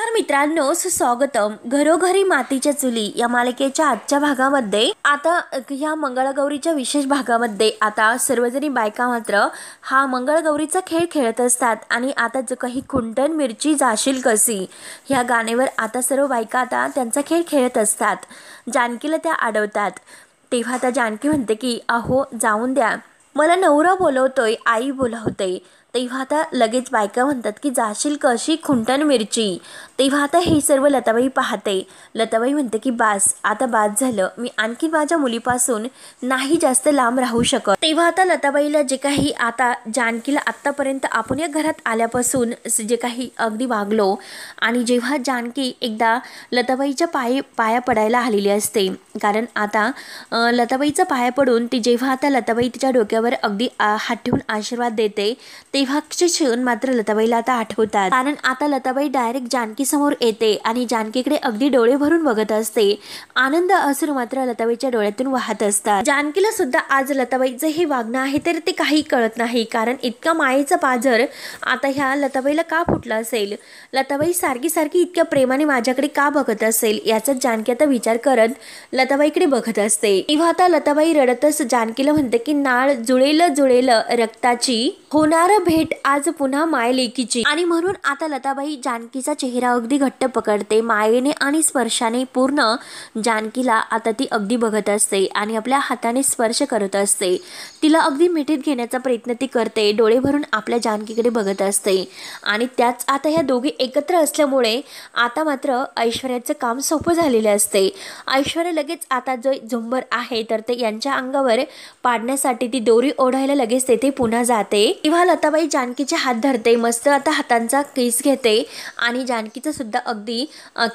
नमस्कार मित्रांनो, सुस्वागतम. घरोघरी मातीच्या चुली या मालिकेच्या आजच्या भागामध्ये आता ह्या मंगळगौरीच्या विशेष भागामध्ये आता सर्वजणी बायका मात्र हा मंगळगौरीचा खेळ खेळत असतात आणि आता जो काही खुंटन मिरची जाशील कशी ह्या गाण्यावर आता सर्व बायका आता त्यांचा खेळ खेळत असतात. जानकीला त्या अडवतात. तेव्हा आता जानकी म्हणते की अहो जाऊन द्या, मला नवरा बोलवतोय, आई बोलवते. तेव्हा आता लगेच बायका म्हणतात की जाशील कशी खुंटन मिरची. तेव्हा आता हे सर्व लताबाई पाहते. लताबाई म्हणते की बास, आता बास झालं, मी आणखी माझ्या मुलीपासून नाही जास्त लांब राहू शकत. तेव्हा आता लताबाईला जे काही आता जानकीला आत्तापर्यंत आपण या घरात आल्यापासून जे काही अगदी वागलो आणि जेव्हा जानकी एकदा लताबाईच्या पाया पडायला आलेली असते, कारण आता लताबाईचा पाया पडून ती जेव्हा आता लताबाई तिच्या डोक्यावर अगदी हात ठेवून आशीर्वाद देते तेव्हाचे क्षण मात्र लताबाईला आता आठवतात. कारण आता लताबाई डायरेक्ट जानकी समोर येते आणि जानकीकडे अगदी डोळे भरून बघत असते. आनंद असून मात्र लताबाईच्या डोळ्यातून वाहत असतात. जानकीला सुद्धा आज लताबाईचं हे वागणं आहे तर ते काही कळत नाही, कारण इतका मायेचा पाझर आता ह्या लताबाईला का फुटला असेल, लताबाई सारखी सारखी इतक्या प्रेमाने माझ्याकडे का बघत असेल याचा जानकी आता विचार करत लताबाईकडे बघत असते. तेव्हा आता लताबाई रडतच जानकीला म्हणते की नाळ जुळेल जुळेल रक्ताची, होणार भेट आज पुन्हा माय लेकीची. आणि म्हणून आता लताबाई जानकीचा चेहरा अगदी घट्ट पकडते. मायेने आणि स्पर्शाने पूर्ण जानकीला आता ती अगदी बघत असते आणि आपल्या हाताने स्पर्श करत असते. तिला अगदी मिठीत घेण्याचा प्रयत्न ती करते. डोळे भरून आपल्या जानकीकडे बघत असते. आणि त्याच आता ह्या दोघी एकत्र असल्यामुळे आता मात्र ऐश्वर्याचं काम सोपं झालेलं असते. ऐश्वर्या लगेच आता जो झुंबर आहे तर ते यांच्या अंगावर पाडण्यासाठी ती दोरी ओढायला लगेच तेथे पुन्हा जाते. तेव्हा लताबाई जानकीचे हात धरते, मस्त आता हातांचा किस घेते आणि जानकीचा सुद्धा अगदी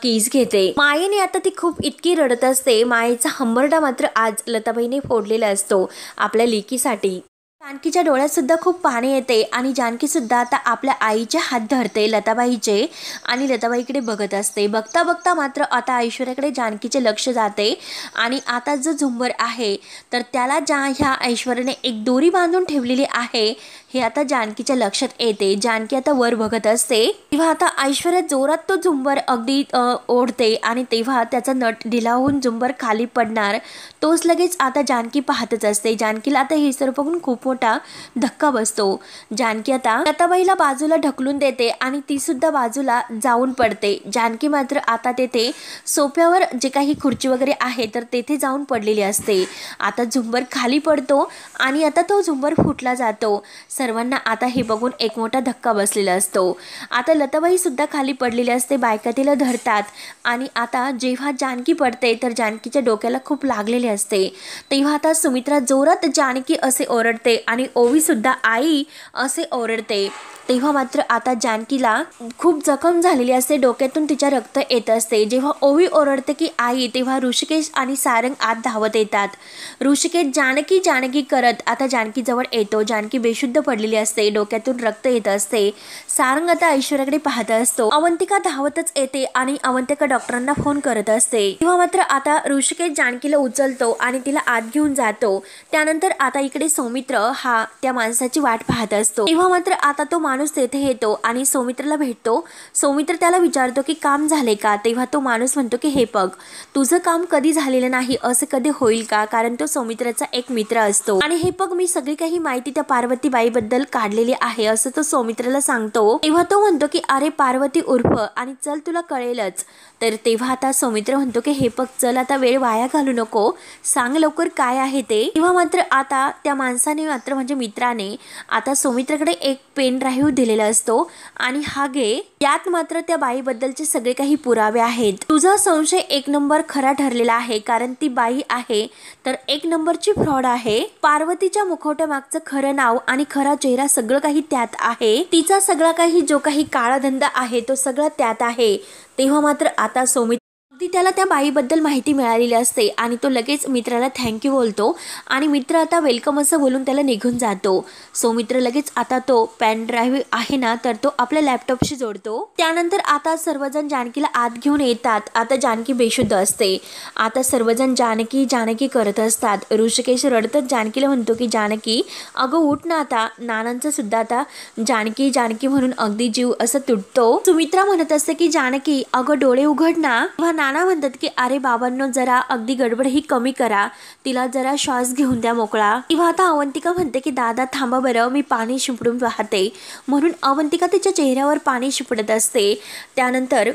किस घेते. मायेने आता ती खूप इतकी रडत असते. मायेचा हंबरडा मात्र आज लताबाईने फोडलेला असतो आपल्या लेकीसाठी. जानकीच्या डोळ्यात सुद्धा खूप पाणी येते आणि जानकी सुद्धा आता आपल्या आईचे हात धरते लताबाईचे आणि लताबाईकडे बघत असते. बघता बघता मात्र आता ऐश्वर्याकडे जानकीचे लक्ष जाते आणि आता जो झुंबर आहे तर त्याला ह्या ऐश्वर्याने एक दोरी बांधून ठेवलेली आहे हे आता जानकीच्या लक्षात येते. जानकी आता वर बघत असते. तेव्हा आता ऐश्वर्या जोरात तो झुंबर अगदी ओढते आणि तेव्हा त्याचा नट ढिला होऊन झुंबर खाली पडणार तोच लगेच आता जानकी पाहतच असते. जानकीला आता हे सर्व बघून खूप मोठा धक्का बसतो. जानकी आता लताबाईला बाजूला ढकलून देते आणि ती सुद्धा बाजूला जाऊन पडते. जानकी मात्र आता तेथे सोफ्यावर जे काही खुर्ची वगैरे आहे तर तेथे जाऊन पडलेली असते. आता झुंबर खाली पडतो आणि आता तो झुंबर फुटला जातो. सर्वांना आता हे बघून एक मोठा धक्का बसलेला असतो. आता लताबाई सुद्धा खाली पडलेली असते. बायका तिला धरतात आणि आता जेव्हा जानकी पडते तर जानकीच्या डोक्याला खूप लागलेले असते. तेव्हा आता सुमित्रा जोरात जानकी असे ओरडते आणि ओवी सुद्धा आई असे ओरडते. तेव्हा मात्र आता जानकीला खूप जखम झालेली असते. डोक्यातून तिच्या रक्त येत असते. जेव्हा ओवी ओरडते की आई तेव्हा ऋषिकेश आणि सारंग आत धावत येतात. ऋषिकेश जानकी जानकी करत आता जानकी जवळ येतो. जानकी बेशुद्ध पडलेली असते. डोक्यातून रक्त येत असते. सारंग आता ऐश्वर्याकडे पाहत असतो. अवंतिका धावतच येते आणि अवंतिका डॉक्टरांना फोन करत असते. तेव्हा मात्र आता ऋषिकेश जानकीला उचलतो आणि तिला आत घेऊन जातो. त्यानंतर आता इकडे सौमित्र हा त्या माणसाची वाट पाहत असतो. तेव्हा मात्र आता तो माणूस तेथे येतो आणि सौमित्रला भेटतो. सौमित्र त्याला विचारतो की काम झाले का. तेव्हा तो माणूस म्हणतो की हे बघ, तुझं काम कधी झालेलं नाही असं कधी होईल का, कारण तो सौमित्राचा एक मित्र असतो आणि हे बघ मी सगळी काही माहिती त्या पार्वतीबाई बद्दल काढलेली आहे असं तो सौमित्राला सांगतो. तेव्हा तो म्हणतो की अरे पार्वती उर्फ आणि चल तुला कळेलच. तर तेव्हा आता सौमित्र म्हणतो की हे बघ चल आता वेळ वाया घालू नको, सांग लवकर काय आहे ते. तेव्हा मात्र आता त्या माणसाने मात्र म्हणजे मित्राने आता सौमित्राकडे एक पेन ड्राईव्ह दिलेला असतो आणि हा घे, यात मात्र त्या बाईबद्दलचे सगळे काही पुरावे आहेत. तुझा संशय एक नंबर खरा ठरलेला आहे, कारण ती बाई आहे तर एक नंबरची फ्रॉड आहे. पार्वतीच्या मुखवट्यामागचं खरं नाव आणि खरा चेहरा सगळं काही त्यात आहे. तिचा सगळा काही जो काही काळा धंदा आहे तो सगळा त्यात आहे. तेव्हा मात्र आता सौमित्र ती त्याला त्या बाईबद्दल माहिती मिळालेली असते आणि तो लगेच मित्राला थँक्यू बोलतो आणि मित्र आता वेलकम असं बोलून त्याला निघून जातो. सो मित्र लगेच आता तो पेन ड्राईव्ह आहे ना तर तो आपल्या लॅपटॉपशी जोडतो. त्यानंतर आता सर्वजण जानकीला आत घेऊन येतात. आता जानकी बेशुद्ध असते. आता सर्वजण जानकी जानकी करत असतात. ऋषिकेश रडतच जानकीला म्हणतो की जानकी अगं उठ ना आता. नानांचं सुद्धा आता जानकी जानकी म्हणून अगदी जीव असं तुटतो. सुमित्रा म्हणत असते की जानकी अगं डोळे उघड ना. तेव्हा नाना म्हणतात की अरे बाबांनो जरा अगदी गडबड ही कमी करा, तिला जरा श्वास घेऊन द्या मोकळा. तेव्हा आता अवंतिका म्हणते की दादा थांबा बरं, मी पाणी शिंपडून वाहते. म्हणून अवंतिका तिच्या चेहऱ्यावर पाणी शिंपडत असते. त्यानंतर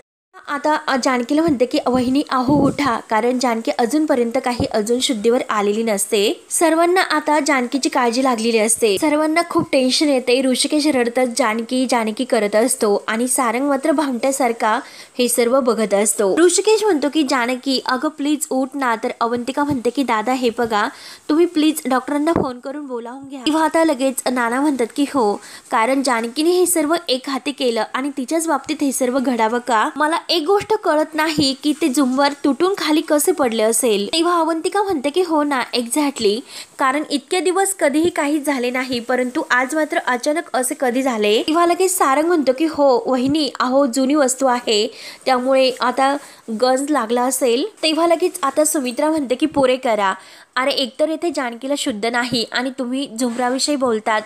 आता जानकीला म्हणते की वहिनी अहो उठा, कारण जानकी अजूनपर्यंत अजून शुद्धीवर आलेली नसते. सर्वांना आता जानकीची काळजी लागलेली असते. सर्वांना खूप टेन्शन येते. ऋषिकेश रडतच जानकी जानकी करत असतो आणि सारंग मात्र भामट्यासारखा हे सर्व बघत असतो. ऋषिकेश म्हणतो की जानकी अगं प्लीज उठ ना. तर अवंतिका म्हणते की दादा हे बघा, तुम्ही प्लीज डॉक्टरांना फोन करून बोलावून घ्या. तेव्हा आता लगेच नाना म्हणतात की हो, कारण जानकीने हे सर्व एक हाती केलं आणि तिच्याच बाबतीत हे सर्व घडावं का. मला एक गोष्ट कळत नाही की ते झुंबर तुटून खाली कसे पडले असेल. तेव्हा अवंतिका म्हणते की हो ना एक्झॅक्टली, कारण इतके दिवस कधीही काही झाले नाही, परंतु आज मात्र अचानक असे कधी झाले. तेव्हा लगेच सारंग म्हणतो की हो वहिनी अहो जुनी वस्तू आहे त्यामुळे आता गंज लागला असेल. तेव्हा लगेच आता सुमित्रा म्हणते की पुरे करा. अरे एकतर येथे जानकीला शुद्ध नाही आणि तुम्ही झुंबराविषयी बोलतात.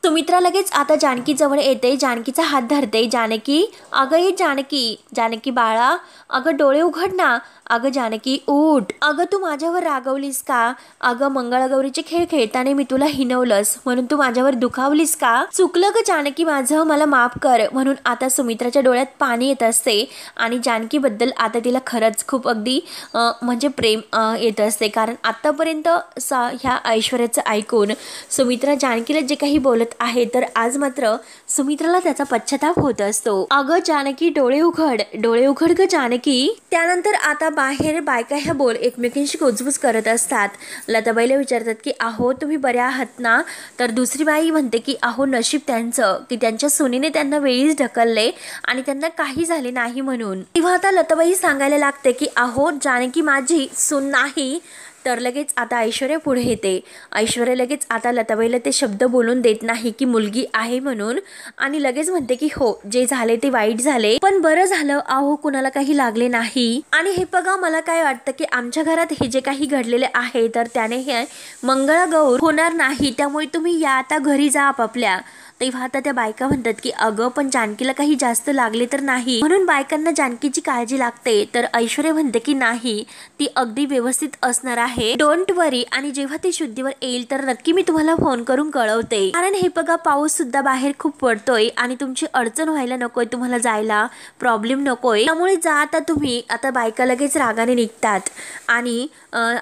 सुमित्रा लगेच आता जानकी जवळ येते. जानकीचा हात धरते. जानकी अगं ये जानकी जानकी बाळा अगं डोळे उघड ना. अगं जानकी उठ. अगं तू माझ्यावर रागवलीस का. अगं मंगळागौरीचे खेळ खेळताना मी तुला हिनवलंस म्हणून तू माझ्यावर दुखावलीस का. चुकलं ग जानकी माझं, मला माफ कर. म्हणून आता सुमित्राच्या डोळ्यात पाणी येत असते आणि जानकी बद्दल आता तिला खरंच खूप अगदी म्हणजे प्रेम येत असते. कारण आतापर्यंत ह्या ऐश्वर्याचं ऐकून सुमित्रा जानकीला जे काही बोलत आहे तर आज मात्र सुमित्राला त्याचा पश्चाताप होत असतो. अगं जानकी डोळे उघड ग जानकी. त्यानंतर आता बाहेर बायका ह्या एकमेकींशी कुजबुज करत असतात. लताबाईला विचारतात की अहो तुम्ही बऱ्या आहात ना. तर दुसरी बाई म्हणते की अहो नशीब त्यांचं की त्यांच्या सुनीने त्यांना वेळीच ढकलले आणि त्यांना काही झाले नाही म्हणून. तेव्हा आता लताबाई सांगायला लागते की अहो जानकी माझी सून नाही. तर लगेच आता ऐश्वर्या पुढे येते. ऐश्वर्या लगेच आता लताबाईला ते शब्द बोलून देत नाही की मुलगी आहे म्हणून आणि लगेच म्हणते की हो जे झाले ते वाईट झाले पण बरं झालं अहो कुणाला काही लागले नाही. आणि हे बघा मला काय वाटतं की आमच्या घरात हे जे काही घडलेले आहे तर त्याने हे मंगळागौर होणार नाही, त्यामुळे तुम्ही या आता घरी जा आपापल्या. तेव्हा आता त्या बायका म्हणतात की अगं पण जानकीला काही जास्त लागले तर नाही, म्हणून बायकांना जानकीची काळजी लागते. तर ऐश्वर्या म्हणते की नाही ती अगदी व्यवस्थित असणार आहे, डोंट वरी. आणि जेव्हा ती शुद्धीवर येईल तर नक्की मी तुम्हाला फोन करून कळवते. कारण हे बघा पाऊस सुद्धा बाहेर खूप पडतोय आणि तुमची अडचण व्हायला नकोय, तुम्हाला जायला प्रॉब्लेम नकोय, त्यामुळे जा आता तुम्ही. आता बायका लगेच रागाने निघतात आणि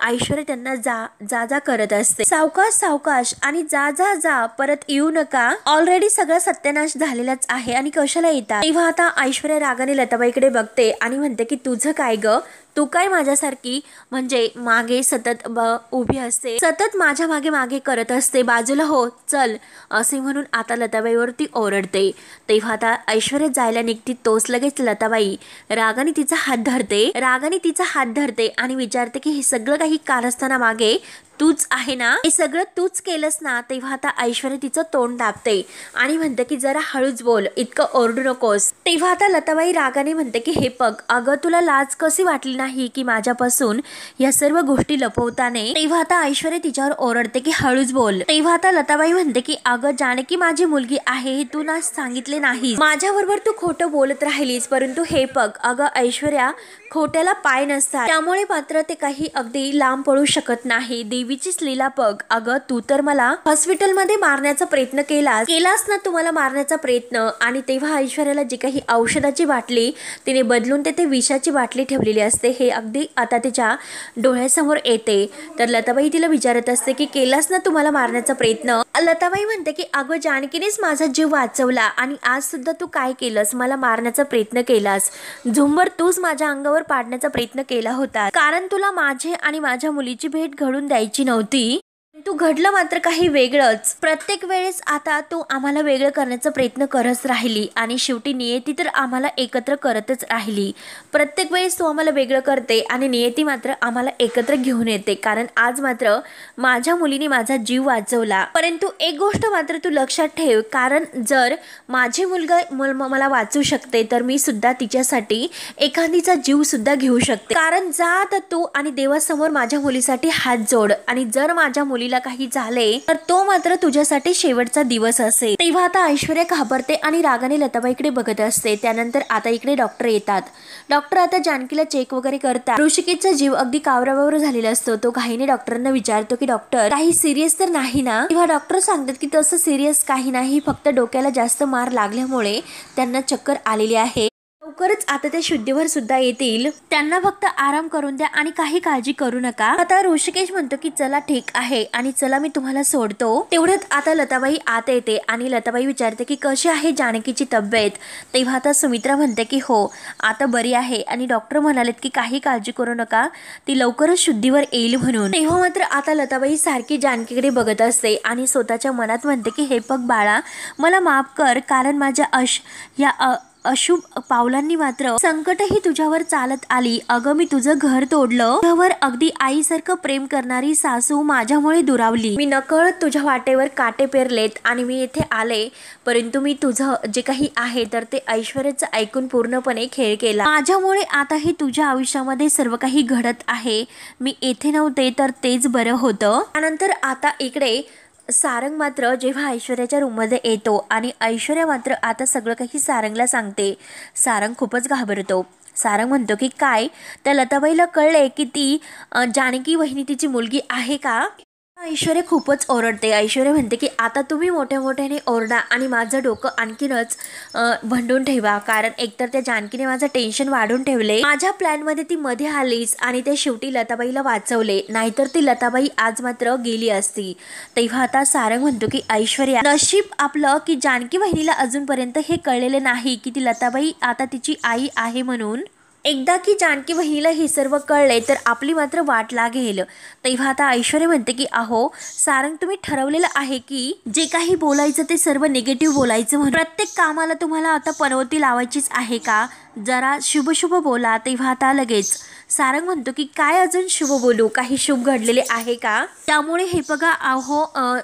ऐश्वर्या त्यांना जा जा करत असते. सावकाश सावकाश आणि जा जा जा परत येऊ नका, ऑलरेडी सगळा सत्यानाश झालेलाच आहे आणि कशाला येतात. तेव्हा आता ऐश्वर्या रागाने लताबाईकडे बघते आणि म्हणते की तुझं काय ग, तू काय माझ्यासारखी म्हणजे मागे सतत उभी असते, सतत माझ्या मागे मागे करत असते, बाजूला हो चल असे म्हणून आता लताबाईवरती ओरडते. तेव्हा आता ऐश्वर्या जायला निघती तोच लगेच लताबाई रागाने तिचा हात धरते आणि विचारते की हे सगळं काही कारस्थाना मागे तूच आहे ना, हे सगळं तूच केलंस ना. तेव्हा आता ऐश्वर्या तिचं तोंड दाबते आणि म्हणते की जरा हळूच बोल, इतकं ओरडू नकोस. तेव्हा आता लताबाई रागाने म्हणते की हे बघ अगं तुला लाज कशी वाटली नाही की माझ्यापासून या सर्व गोष्टी लपवताने. तेव्हा आता ऐश्वर्या तिच्यावर ओरडते की हळूच बोल. तेव्हा आता लताबाई म्हणते की अगं जानकी माझी मुलगी आहे हे तू ना सांगितले नाही, माझ्याबरोबर तू खोटं बोलत राहिलीस, परंतु हे बघ अगं ऐश्वर्या खोट्याला पाय नसतात, त्यामुळे मात्र ते काही अगदी लांब पडू शकत नाही. देवीचीच लीला बघ. अगं तू तर मला हॉस्पिटलमध्ये मारण्याचा प्रयत्न केलास ना, तुम्हाला मारण्याचा प्रयत्न. आणि तेव्हा ऐश्वर्याला जी काही औषधाची बाटली तिने बदलून ते विषाची बाटली ठेवलेली असते हे अगदी आता तिच्या डोळ्यासमोर येते. तर लताबाई तिला विचारत असते की केलास ना तुम्हाला मारण्याचा प्रयत्न. लताबाई म्हणते की अगं जानकीनेच माझा जीव वाचवला आणि आज सुद्धा तू काय केलंस, मला मारण्याचा प्रयत्न केलास. झुंबर तूच माझ्या अंगावर पाडण्याचा प्रयत्न केला होता, कारण तुला माझे आणि माझ्या मुलीची भेट घडून द्यायची नव्हती. तू घडलं मात्र काही वेगळंच। प्रत्येक वेळेस आता तू आम्हाला वेगळं करण्याचा प्रयत्न करत राहिली आणि शेवटी नियती तर आम्हाला एकत्र करतच राहिली। प्रत्येक वेळेस तू आम्हाला वेगळं करते आणि नियती मात्र आम्हाला एकत्र घेऊन येते, कारण आज मात्र माझ्या मुलीने माझा जीव वाचवला। परंतु एक गोष्ट मात्र तू लक्षात ठेव, कारण जर माझी मला वाचू शकते तर मी सुद्धा तिच्यासाठी एखादीचा जीव सुद्धा घेऊ शकते। कारण जा आता तू आणि देवासमोर माझ्या मुलीसाठी हात जोड, आणि जर माझ्या मुलीला काही झाले तर तो मात्र तुझ्यासाठी शेवटचा दिवस असेल। तेव्हा आता ऐश्वर्या घाबरते आणि रागाने लताबाईकडे बघत असते। त्यानंतर आता इकडे डॉक्टर येतात। डॉक्टर आता जानकीला चेक वगैरे करतात। ऋषिकेशचा जीव अगदी कावराबावर झालेला असतो। तो घाईने डॉक्टरांना विचारतो की डॉक्टर काही सिरियस तर नाही ना? तेव्हा डॉक्टर सांगतात की तसं सिरियस काही नाही, फक्त डोक्याला जास्त मार लागल्यामुळे त्यांना चक्कर आलेली आहे। लवकरच आता ते शुद्धीवर सुद्धा येतील, त्यांना फक्त आराम करून द्या आणि काही काळजी करू नका। आता ऋषिकेश म्हणतो की चला ठीक आहे आणि चला मी तुम्हाला सोडतो। तेवढ्यात आता लताबाई आत येते आणि लताबाई विचारते की कशी आहे जानकीची तब्येत? तेव्हा आता सुमित्रा म्हणते की हो आता बरी आहे आणि डॉक्टर म्हणालेत की काही काळजी करू नका, ती लवकरच शुद्धीवर येईल म्हणून। तेव्हा मात्र आता लताबाई सारखी जानकीकडे बघत असते आणि स्वतःच्या मनात म्हणते की हे बघ बाळा, मला माफ कर, कारण माझ्या अशुभ पावलांनी मात्र संकटही तुझ्यावर चालत आली। अगं मी तुझं घर तोडलं, तुझ्यावर अगदी आईसारखं प्रेम करणारी सासू माझ्यामुळे दुरावली। मी नकळत तुझ्या वाटेवर काटे पेरलेत आणि मी येथे आले, परंतु मी तुझं जे काही आहे तर ते ऐश्वर्याचं ऐकून पूर्णपणे खेळ केला। माझ्यामुळे आताही तुझ्या आयुष्यामध्ये सर्व काही घडत आहे। मी येथे नव्हते तर तेच बरं होतं। त्यानंतर आता इकडे सारंग मात्र जेव्हा ऐश्वर्याच्या रूममध्ये येतो आणि ऐश्वर्या मात्र आता सगळं काही सारंगला सांगते, सारंग खूपच घाबरतो। सारंग म्हणतो की काय, त्या लताबाईला कळले की ती जानकी वहिनी तिची मुलगी आहे का? ऐश्वर्या खूपच ओरडते। ऐश्वर्या म्हणते की आता तुम्ही मोठ्या मोठ्याने ओरडा आणि माझं डोकं आणखीनच भंडून ठेवा, कारण एकतर त्या जानकीने माझं टेन्शन वाढून ठेवले। माझ्या प्लॅनमध्ये ती मध्ये आलीच आणि ते शेवटी लताबाईला वाचवले, नाहीतर ती लताबाई आज मात्र गेली असती। तेव्हा आता सारंग म्हणतो की ऐश्वर्या, नशीब आपलं की जानकी वहिनीला अजूनपर्यंत हे कळलेले नाही की ती लताबाई आता तिची आई आहे म्हणून। एकदा की जानकी वहिनीला हे सर्व कळले तर आपली मात्र वाट लागेल। तेव्हा आता ऐश्वर्या म्हणते की अहो सारंग, तुम्ही ठरवलेलं आहे की जे काही बोलायचं ते सर्व निगेटिव्ह बोलायचं म्हणून, प्रत्येक कामाला तुम्हाला आता पनवती लावायचीच आहे का? जरा शुभ शुभ बोला। तेव्हा आता लगेच सारंग म्हणतो की काय अजून शुभ बोलू, काही शुभ घडलेले आहे का? त्यामुळे हे बघा अहो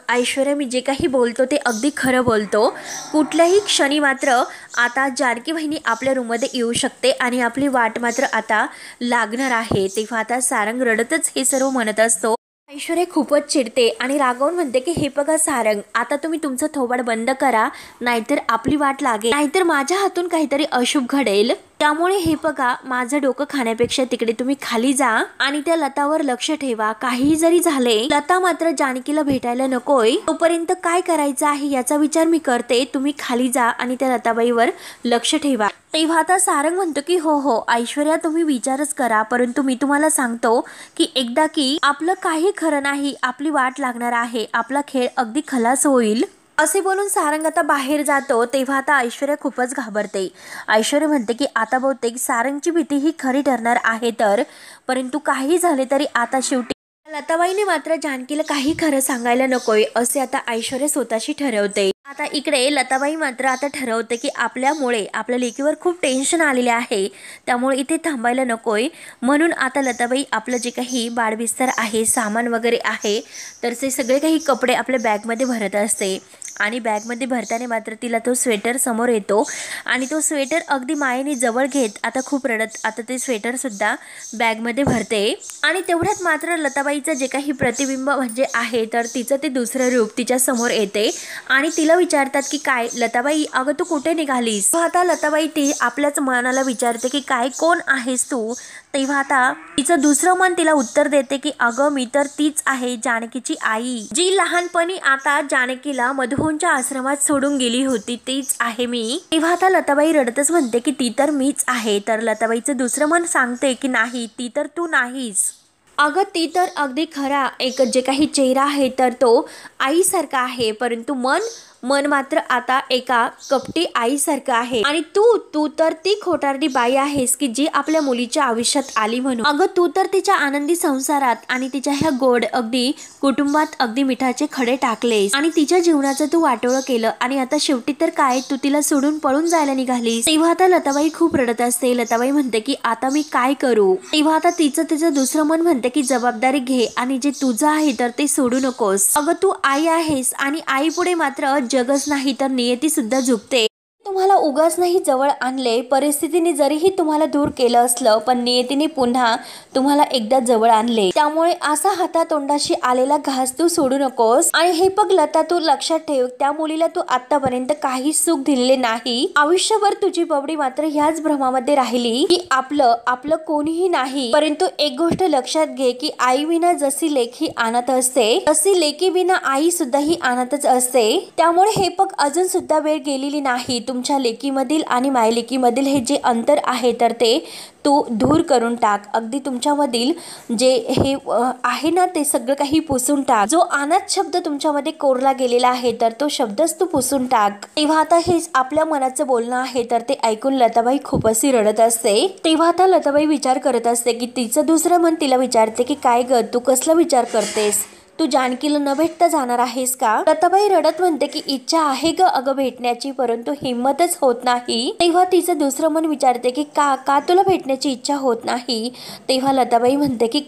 ऐश्वर्या, मी जे काही बोलतो ते अगदी खरं बोलतो। कुठल्याही क्षणी मात्र आता जानकी वहिनी आपल्या रूममध्ये येऊ शकते आणि आपली वाट मात्र आता लागणार आहे। तेव्हा आता सारंग रडतच हे सर्व म्हणत असतो। ऐश्वर्या खूपच चिडते आणि रागावून म्हणते की हे बघा सारंग, आता तुम्ही तुमचं थोबाड बंद करा, नाहीतर आपली वाट लागेल, नाहीतर माझ्या हातून काहीतरी अशुभ घडेल। त्यामुळे हे बघा, माझं डोकं खाण्यापेक्षा तिकडे तुम्ही खाली जा आणि त्या लतावर लक्ष ठेवा। काही जरी झाले, लता मात्र जानकीला भेटायला नकोय, तोपर्यंत काय करायचं आहे याचा विचार मी करते। तुम्ही खाली जा आणि त्या लताबाईवर लक्ष ठेवा। तेव्हा आता सारंग म्हणतो की हो हो ऐश्वर्या, तुम्ही विचारच करा, परंतु मी तुम्हाला सांगतो की एकदा की आपलं काही खरं नाही, आपली वाट लागणार आहे, आपला खेळ अगदी खलास होईल। असे बोलून सारंग आता बाहेर जातो। तेव्हा आता ऐश्वर्या खूपच घाबरते। ऐश्वर्या म्हणते की आता बहुतेक सारंगची भीती ही खरी ठरणार आहे तर, परंतु काही झाले तरी आता शेवटी लताबाईने मात्र जानकीला काही खरं सांगायला नकोय असे आता ऐश्वर्या स्वतःशी ठरवते। आता इकडे लताबाई मात्र आता ठरवते की आपल्यामुळे आपल्या लेकीवर खूप टेन्शन आलेले आहे, त्यामुळे इथे थांबायला नकोय। म्हणून आता लताबाई आपलं जे काही बाळबिस्तर आहे, सामान वगैरे आहे, तर ते सगळे काही कपडे आपल्या बॅगमध्ये भरत असते आणि बॅगमध्ये भरताना मात्र तिला तो स्वेटर समोर येतो आणि तो स्वेटर अगदी मायेने जवळ घेत आता खूप रडत आता ते स्वेटर सुद्धा बॅगमध्ये भरते। आणि तेवढ्यात मात्र लताबाईचं जे काही प्रतिबिंब म्हणजे आहे तर तिचं ते दुसरं रूप तिच्या समोर येते आणि तिला विचारतात की काय लताबाई, अगं तू कुठे निघालीस? आता लताबाई ती आपल्याच मनाला विचारते की काय, कोण आहेस तू? तेव्हा आता तिचं दुसरं मन तिला उत्तर देते की अगं मी तर तीच आहे, जानकीची आई, जी लहानपणी आता जानकीला मधुबनच्या आश्रमात सोडून गेली होती, तीच आहे मी। तेव्हा आता लताबाई रडतच म्हणते की ती तर मीच आहे। तर लताबाईचं दुसरं मन सांगते की नाही, ती तर तू नाहीस, अगं ती तर अगदी खरा एक जे काही चेहरा आहे तर तो आईसारखा आहे, परंतु मन मन मात्र आता एका कपटी आईसारखं आहे आणि तू तर ती खोटारडी बाई आहेस की जी आपल्या मुलीच्या आयुष्यात आली म्हणून. अगं तू तर तिच्या आनंदी संसारात आणि तिच्या ह्या गोड अगदी कुटुंबात अगदी मिठाचे खडे टाकलेस आणि तिच्या जीवनाचं तू वाटोळं केलं आणि आता शेवटी तर काय तू तिला सोडून पळून जायला निघालीस. तेव्हा आता लताबाई खूप रडत असते. लताबाई म्हणते की आता मी काय करू. तेव्हा आता तिचं दुसरं मन म्हणते की जबाबदारी घे आणि जे तुझं आहे तर ते सोडू नकोस. अगं तू आई आहेस आणि आई पुढे मात्र जगच नाही तर नियती सुद्धा झुकते. तुम्हाला उगाच नाही जवळ आणले, परिस्थितीने जरीही तुम्हाला दूर केलं असलं पण नियतीने पुन्हा तुम्हाला एकदा जवळ आणले. त्यामुळे असा हातातोंडाशी आलेला घास तू सोडू नकोस. आणि हे बघ लता, तू लक्षात ठेव, त्या मुलीला तू आतापर्यंत काही सुख दिलेले नाही. आयुष्यभर तुझी बबडी मात्र ह्याच भ्रमामध्ये राहिली की आपलं कोणीही नाही. परंतु एक गोष्ट लक्षात घे की आई विना जशी लेखी अनाथ असते तशी लेकी विना आई सुद्धा ही अनाथच असते. त्यामुळे हे बघ अजून सुद्धा वेळ गेलेली नाही. तुमच्या लेकीमधील आणि मायलेकीमधील हे जे अंतर आहे तर ते तू दूर करून टाक. अगदी तुमच्यामधील जे हे आहे ना ते सगळं काही पुसून टाक. जो अनाथ शब्द तुमच्यामध्ये कोरला गेलेला आहे तर तो शब्दच तू पुसून टाक. तेव्हा आता हेच आपल्या मनाचं बोलणं आहे तर ते ऐकून लताबाई खूप अशी रडत असते. तेव्हा आता लताबाई विचार करत असते की तिचं दुसरं मन तिला विचारते की काय ग, तू कसला विचार करतेस, तू जानकीला न भेटता जाणार आहेस का. लताबाई रडत म्हणते की इच्छा आहे ग अगं भेटण्याची, परंतु हिंमतच होत नाही. तेव्हा तिचं दुसरं मन विचारते की का तुला भेटण्याची इच्छा होत नाही. तेव्हा लताबाई म्हणते की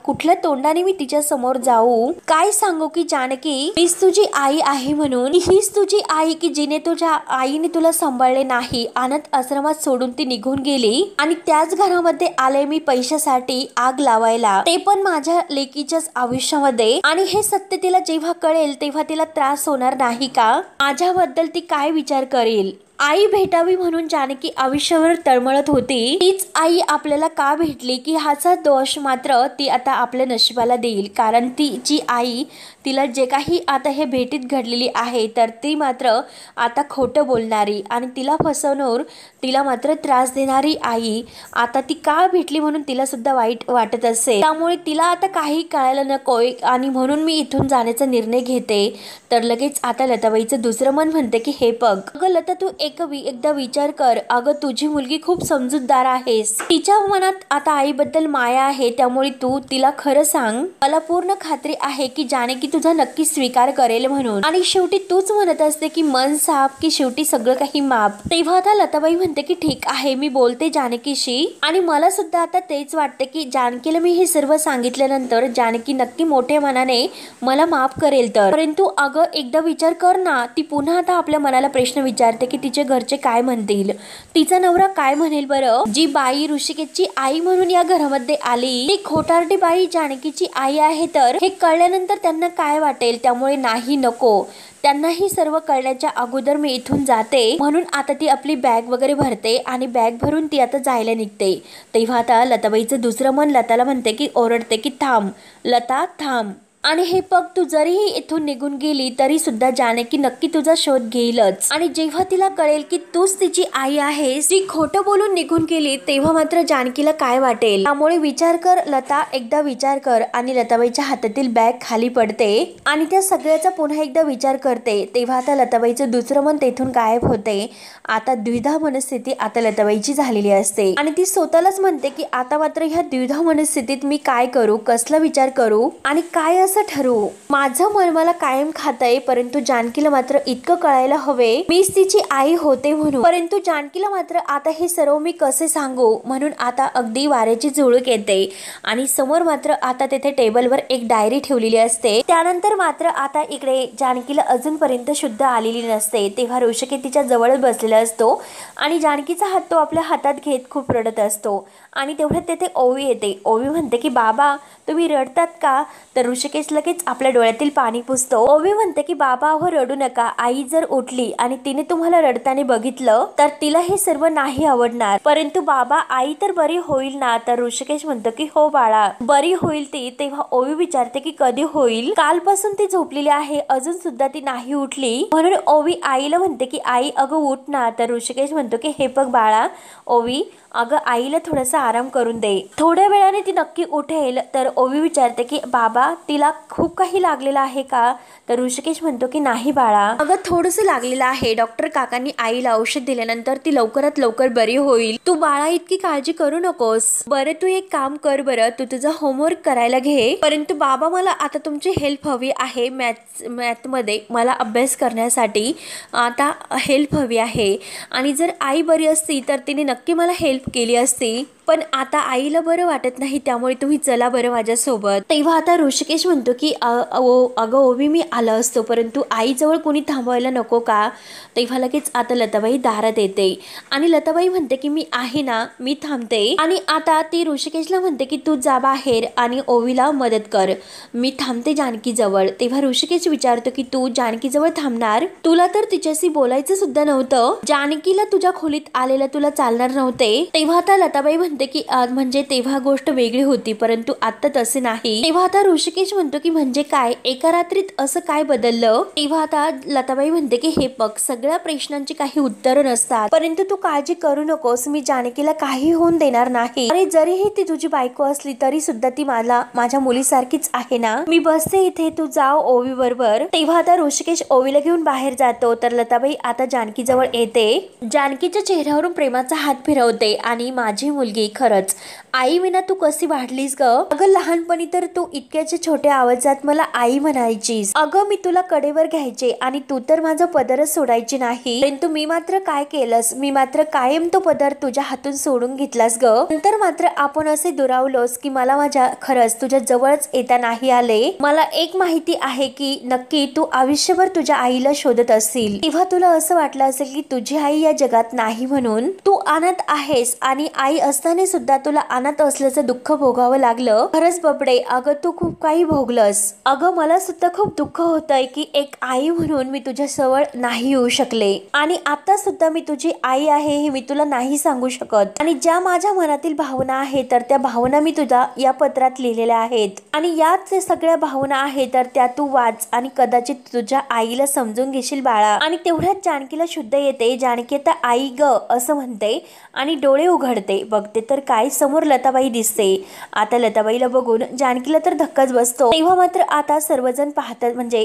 कुठल्या तोंडाने मी तिच्या समोर जाऊ, काय सांगू की जानकी मीच तुझी आई आहे म्हणून. हीच तुझी आई की जिने तुझ्या आईने तुला सांभाळले नाही, अनाथ आश्रमात सोडून ती निघून गेली आणि त्याच घरामध्ये आले मी पैशासाठी आग लावायला, ते पण माझ्या लेकीच्याच आयुष्यामध्ये. आणि हे सत्य तिला जेव्हा कळेल तेव्हा तिला त्रास होणार नाही का. माझ्याबद्दल ती काय विचार करेल. आई भेटावी म्हणून जानकी आयुष्यावर तळमळत होती. तीच आई आपल्याला का भेटली की ह्याचा दोष मात्र ती आता आपल्या नशिबाला देईल. कारण तिची आई तिला जे काही आता हे भेटीत घडलेली आहे तर ती मात्र आता खोटं बोलणारी आणि तिला फसवणार, तिला मात्र त्रास देणारी आई आता ती का भेटली म्हणून तिला सुद्धा वाईट वाटत असेल. त्यामुळे तिला आता काही कळायला नकोय आणि म्हणून मी इथून जाण्याचा निर्णय घेते. तर लगेच आता लताबाईचं दुसरं मन म्हणते की हे बघ अगं लता, तू एकदा विचार कर. अगं तुझी मुलगी खूप समजूतदार आहेस, तिच्या मनात आता आईबद्दल माया आहे. त्यामुळे तू तिला खरं सांग. मला पूर्ण खात्री आहे की जानकी तुझा नक्की स्वीकार करेल म्हणून. आणि शेवटी तूच म्हणत असते की मन साफ की शेवटी सगळं काही माप. तेव्हा आता लताबाई म्हणते की ठीक आहे, मी बोलते जानकीशी. आणि मला सुद्धा आता तेच वाटते की जानकीला मी हे सर्व सांगितल्यानंतर जानकी नक्की मोठ्या मनाने मला माफ करेल. तर परंतु अगं एकदा विचार कर ना, ती पुन्हा आता आपल्या मनाला प्रश्न विचारते की तिचे घरचे काय म्हणतील, तिचा नवरा काय म्हणेल बरं. जी बाई ऋषिकेशची आई म्हणून या घरामध्ये आली ती खोटारडी बाई जानकीची आई आहे, तर हे कळल्यानंतर त्यांना काय वाटेल. त्यामुळे नाही नको, त्यांनाही सर्व कळण्याच्या अगोदर मी इथून जाते. म्हणून आता ती आपली बॅग वगैरे भरते आणि बॅग भरून ती आता जायला निघते. तेव्हा आता लताबाईचं दुसरं मन लताला म्हणते की ओरडते की थांब लता थांब. आणि हे बघ तू जरीही इथून निघून गेली तरी सुद्धा जानकी नक्की तुझा शोध घेईलच. आणि जेव्हा तिला कळेल की तूच तिची आई आहेस, जी खोटं बोलून निघून गेली, तेव्हा मात्र जानकीला काय वाटेल. त्यामुळे विचार कर लता, एकदा विचार कर. आणि लताबाईच्या हातातील बॅग खाली पडते आणि त्या सगळ्याचा पुन्हा एकदा विचार करते. तेव्हा आता लताबाईचं दुसरं मन तेथून गायब होते. आता द्विधा मनस्थिती आता लताबाईची झालेली असते आणि ती स्वतःलाच म्हणते की आता मात्र ह्या द्विधा मनस्थितीत मी काय करू, कसला विचार करू आणि काय असं ठरवू. माझं मन मला कायम खातंय, परंतु जानकीला मात्र इतकं कळायला हवे मीच तिची आई होते म्हणून. परंतु जानकीला मात्र आता हे सर्व मी कसे सांगू. म्हणून आता अगदी वाऱ्याची झुळूक येते आणि समोर मात्र आता तेथे टेबलवर एक डायरी ठेवलेली असते. त्यानंतर मात्र आता इकडे जानकीला अजूनपर्यंत शुद्ध आलेली नसते. तेव्हा ऋषिकेश तिच्या जवळ बसलेला असतो आणि जानकीचा हात तो आपल्या हातात घेत खूप रडत असतो. आणि तेवढ्यात तेथे ओवी येते. ओवी म्हणते की बाबा तुम्ही रडतात का. तर ऋषिकेश लगेच आपल्या डोळ्यातील पाणी पुसतो. ओवी म्हणते की बाबा हो रडू नका, आई जर उठली आणि तिने तुम्हाला रडताना बघितलं तर तिला हे सर्व नाही आवडणार. परंतु बाबा आई तर बरी होईल ना. तर ऋषिकेश म्हणतो की हो बाळा बरी होईल ती. तेव्हा ओवी विचारते की कधी होईल, कालपासून ती झोपलेली आहे अजून सुद्धा ती नाही उठली. म्हणून ओवी आईला म्हणते की आई अगं उठ ना. तर ऋषिकेश म्हणतो की हे बघ बाळा ओवी, अगं आईला थोडासा आराम करून दे, थोड्या वेळाने ती नक्की उठेल. तर ओवी विचारते की बाबा तिला खूप काही लागलेलं आहे का? तर ऋषिकेश म्हणतो की नाही बाळा, अगं थोडंसं लागलेलं आहे. डॉक्टर काकांनी आईला औषध दिल्यानंतर ती लवकरात लवकर बरी होईल. तू बाळा इतकी काळजी करू नकोस. बरं तू एक काम कर बरं, तू तुझा होमवर्क करायला घे. परंतु बाबा मला आता तुमची हेल्प हवी आहे. मॅथ मध्ये मला अभ्यास करण्यासाठी आता हेल्प हवी आहे. आणि जर आई बरी असती तर तिने नक्की मला हेल्प केली असती, पण आता आईला बरं वाटत नाही, त्यामुळे तुम्ही चला बरं माझ्यासोबत. तेव्हा आता ऋषिकेश म्हणतो की अगं ओवी मी आला असतो, परंतु आईजवळ कोणी थांबवायला नको का? तेव्हा लगेच आता लताबाई दारात येते आणि लताबाई म्हणते की मी आहे ना, मी थांबते. आणि आता ती ऋषिकेशला म्हणते की तू जा बाहेर आणि ओवीला मदत कर, मी थांबते जानकी जवळ. तेव्हा ऋषिकेश विचारतो की तू जानकी जवळ थांबणार? तुला तर तिच्याशी बोलायचं सुद्धा नव्हतं? जानकीला तुझ्या खोलीत आलेलं तुला चालणार नव्हते? तेव्हा आता लताबाई म्हणते की म्हणजे तेव्हा गोष्ट वेगळी होती, परंतु आता तसे नाही. तेव्हा आता ऋषिकेश म्हणतो की म्हणजे काय, एका रात्रीत असं काय बदललं? तेव्हा आता लताबाई म्हणते की हे बघ, सगळ्या प्रश्नांची काही उत्तर नसतात, परंतु तू काळजी करू नकोस, मी जानकीला काही होऊन देणार नाही. आणि जरीही ती तुझी बायको असली तरी सुद्धा ती मला माझ्या मुलीसारखीच आहे ना. मी बसते इथे, तू जाव ओवी बरोबर. तेव्हा आता ऋषिकेश ओवीला घेऊन बाहेर जातो, तर लताबाई आता जानकी जवळ येते. जानकीच्या चेहऱ्यावरून प्रेमाचा हात फिरवते आणि माझी मुलगी खरंच आई विना तू कशी वाढलीस ग? अगं लहानपणी तर तू इतक्याच्या छोट्या आवाजात मला आई म्हणायचीस. अगं मी तुला कडेवर घ्यायचे आणि तू तर माझा पदरच सोडायची नाही, परंतु मी मात्र काय केलंस, मी मात्र कायम तो पदर तुझ्या हातून सोडून घेतलास ग. नंतर मात्र आपण असे दुरावलोस की मला माझ्या खरंच तुझ्या जवळच येता नाही आले. मला एक माहिती आहे की नक्की तू आयुष्यभर तुझ्या आईला शोधत असशील. तेव्हा तुला असं वाटलं असेल की तुझी आई या जगात नाही म्हणून. तू अनाथ आहेस आणि आई असताना सुद्धा तुला अनाथ असल्याचं दुःख भोगावं लागलं. खरंच बबडे, अगं तू खूप काही भोगलंस. अगं मला सुद्धा खूप दुःख होतंय की एक आई म्हणून मी तुझ्या जवळ नाही येऊ शकले, आणि आता सुद्धा मी तुझी आई आहे हे मी तुला नाही सांगू शकत. आणि ज्या माझ्या मनातील भावना आहेत तर त्या भावना मी तुझ्या या पत्रात लिहिलेल्या आहेत, आणि याच सगळ्या भावना आहेत तर त्या तू वाच आणि कदाचित तुझ्या आईला समजून घेशील बाळा. आणि तेवढ्यात जानकीला शुद्ध येते. जानकी आता आई ग असं म्हणते आणि डोळे उघडते. बघते तर काय, समोर लताबाई दिसते. आता लताबाईला बघून जानकीला तर धक्काच बसतो. तेव्हा मात्र आता सर्वजण पाहतात, म्हणजे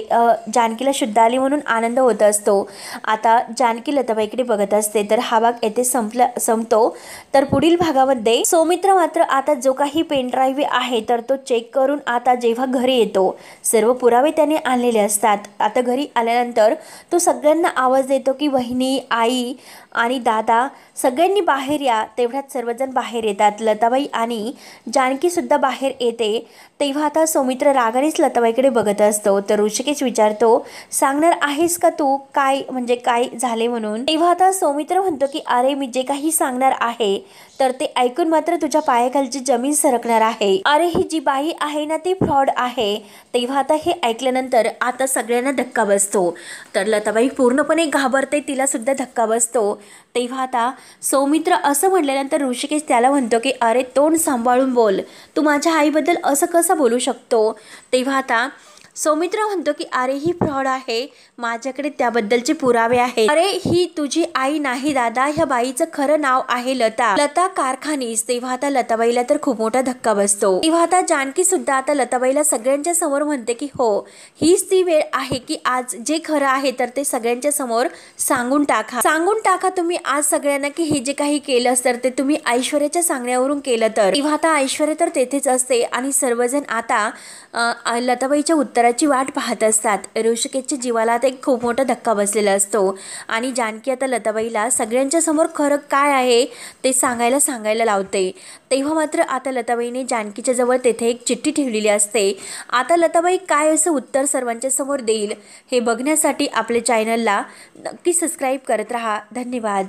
जानकीला शुद्ध आली म्हणून आनंद होत असतो. आता जानकी लताबाईकडे बघत असते. तर हा भाग येथे संपतो. तर पुढील भागामध्ये सौमित्र मात्र आता जो काही पेन ड्राईव्ह आहे तर तो चेक करून आता जेव्हा घरी येतो, सर्व पुरावे त्याने आणलेले असतात. आता घरी आल्यानंतर तो सगळ्यांना आवाज देतो की वहिनी, आई आणि दादा सगळ्यांनी बाहेर या. तेवढ्यात सर्वजण बाहेर येतात. लताबाई आणि जानकी सुद्धा बाहेर येते. तेव्हा आता सौमित्र रागानेच लताबाईकडे बघत असतो. तर ऋषिकेश विचारतो, सांगणार आहेस का तू काय, म्हणजे काय झाले म्हणून? तेव्हा आता सौमित्र म्हणतो की अरे मी जे काही सांगणार आहे तर ते ऐकून मात्र तुझ्या पायाखालची जमीन सरकणार आहे. अरे ही जी बाई आहे ना ती फ्रॉड आहे. तेव्हा आता हे ऐकल्यानंतर आता सगळ्यांना धक्का बसतो. तर लताबाई पूर्णपणे घाबरते, तिला सुद्धा धक्का बसतो. तेव्हा आता सौमित्र असं म्हटल्यानंतर ऋषिकेश त्याला म्हणतो की अरे तोंड सांभाळून बोल, तू माझ्या आईबद्दल असं कसं बोलू शकतो? तेव्हा आता सौमित्र म्हणतो की अरे ही फ्रॉड आहे, माझ्याकडे त्याबद्दलचे पुरावे आहेत. अरे ही तुझी आई नाही दादा, ह्या बाईचं खरं नाव आहे लता कारखानीस. तेव्हा आता लताबाईला तर खूप मोठा धक्का बसतो. तेव्हा आता जानकी सुद्धा आता लताबाईला सगळ्यांच्या समोर म्हणते की हो, हीच ती वेळ आहे की आज जे खरं आहे तर ते सगळ्यांच्या समोर सांगून टाका तुम्ही आज सगळ्यांना की हे जे काही केलं तर ते तुम्ही ऐश्वर्याच्या सांगण्यावरून केलं तर. तेव्हा आता ऐश्वर्या तर तेथेच असते आणि सर्वजण आता लताबाईच्या उत्तराची वाट पाहत असतात. ऋषिकेशच्या जीवाला आता एक खूप मोठा धक्का बसलेला असतो आणि जानकी आता लताबाईला सगळ्यांच्या समोर खरं काय आहे ते सांगायला लावते. तेव्हा मात्र आता लताबाईने जानकीच्या जवळ तेथे एक चिठ्ठी ठेवलेली असते. आता लताबाई काय असं उत्तर सर्वांच्या समोर देईल हे बघण्यासाठी आपल्या चॅनलला नक्की सबस्क्राईब करत राहा. धन्यवाद.